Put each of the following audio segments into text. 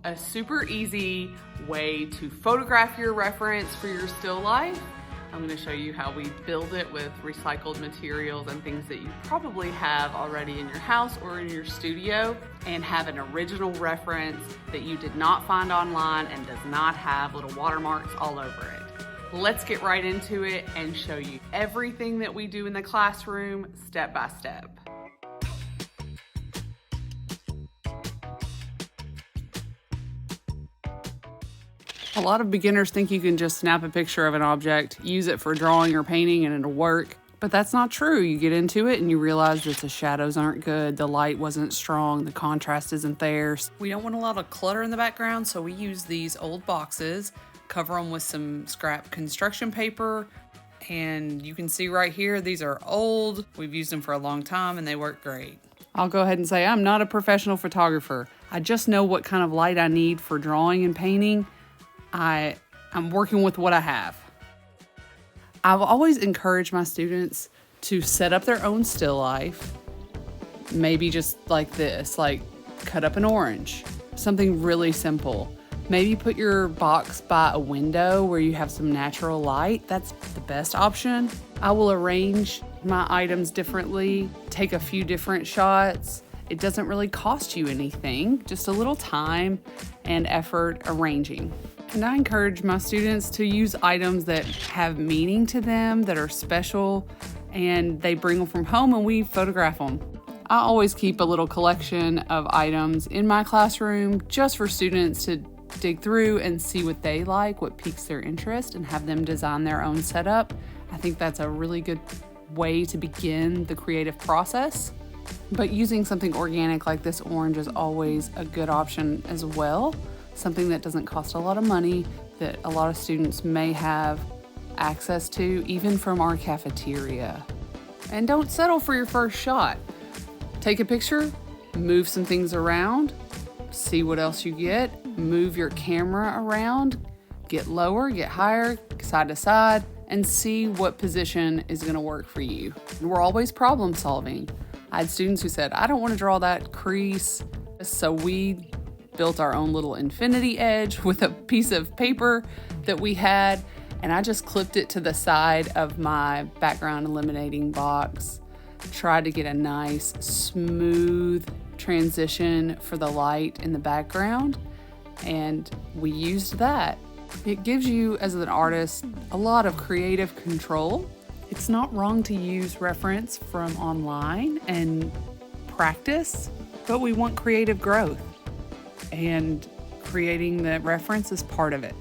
a super easy way to photograph your reference for your still life. I'm going to show you how we build it with recycled materials and things that you probably have already in your house or in your studio, and have an original reference that you did not find online and does not have little watermarks all over it. Let's get right into it and show you everything that we do in the classroom step by step. A lot of beginners think you can just snap a picture of an object, use it for drawing or painting, and it'll work. But that's not true. You get into it and you realize that the shadows aren't good, the light wasn't strong, the contrast isn't there. We don't want a lot of clutter in the background, so we use these old boxes, cover them with some scrap construction paper, and you can see right here, these are old. We've used them for a long time and they work great. I'll go ahead and say I'm not a professional photographer. I just know what kind of light I need for drawing and painting. I'm working with what I have. I've always encouraged my students to set up their own still life, maybe just like this, like cut up an orange, something really simple. Maybe put your box by a window where you have some natural light. That's the best option. I will arrange my items differently, take a few different shots. It doesn't really cost you anything, just a little time and effort arranging. And I encourage my students to use items that have meaning to them, that are special, and they bring them from home and we photograph them. I always keep a little collection of items in my classroom just for students to dig through and see what they like, what piques their interest, and have them design their own setup. I think that's a really good way to begin the creative process. But using something organic like this orange is always a good option as well. Something that doesn't cost a lot of money, that a lot of students may have access to, even from our cafeteria. And don't settle for your first shot. Take a picture, move some things around, see what else you get, move your camera around, get lower, get higher, side to side, and see what position is gonna work for you. We're always problem solving. I had students who said, I don't want to draw that crease, so we built our own little infinity edge with a piece of paper that we had, and I just clipped it to the side of my background eliminating box. Tried to get a nice smooth transition for the light in the background, and we used that. It gives you, as an artist, a lot of creative control. It's not wrong to use reference from online and practice, but we want creative growth. And creating the reference is part of it.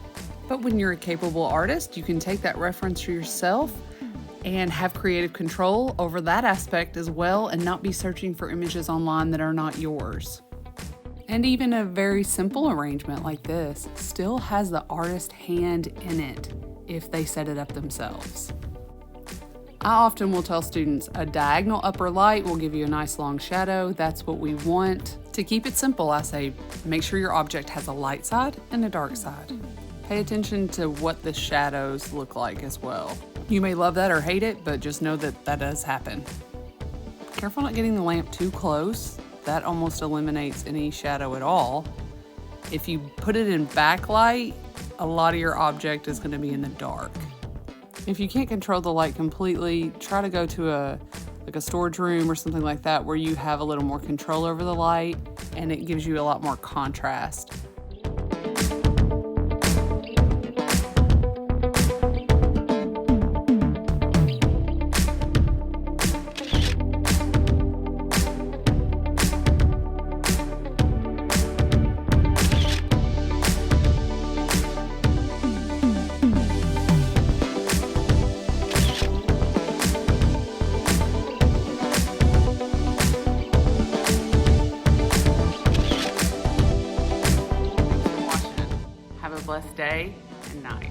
But when you're a capable artist, you can take that reference for yourself and have creative control over that aspect as well, and not be searching for images online that are not yours. And even a very simple arrangement like this still has the artist hand in it if they set it up themselves. I often will tell students a diagonal upper light will give you a nice long shadow. That's what we want. To keep it simple, I say make sure your object has a light side and a dark side. Pay attention to what the shadows look like as well. You may love that or hate it, but just know that that does happen. Careful not getting the lamp too close. That almost eliminates any shadow at all. If you put it in backlight, a lot of your object is going to be in the dark. If you can't control the light completely, try to go to a storage room or something like that where you have a little more control over the light, and it gives you a lot more contrast. Blessed day and night.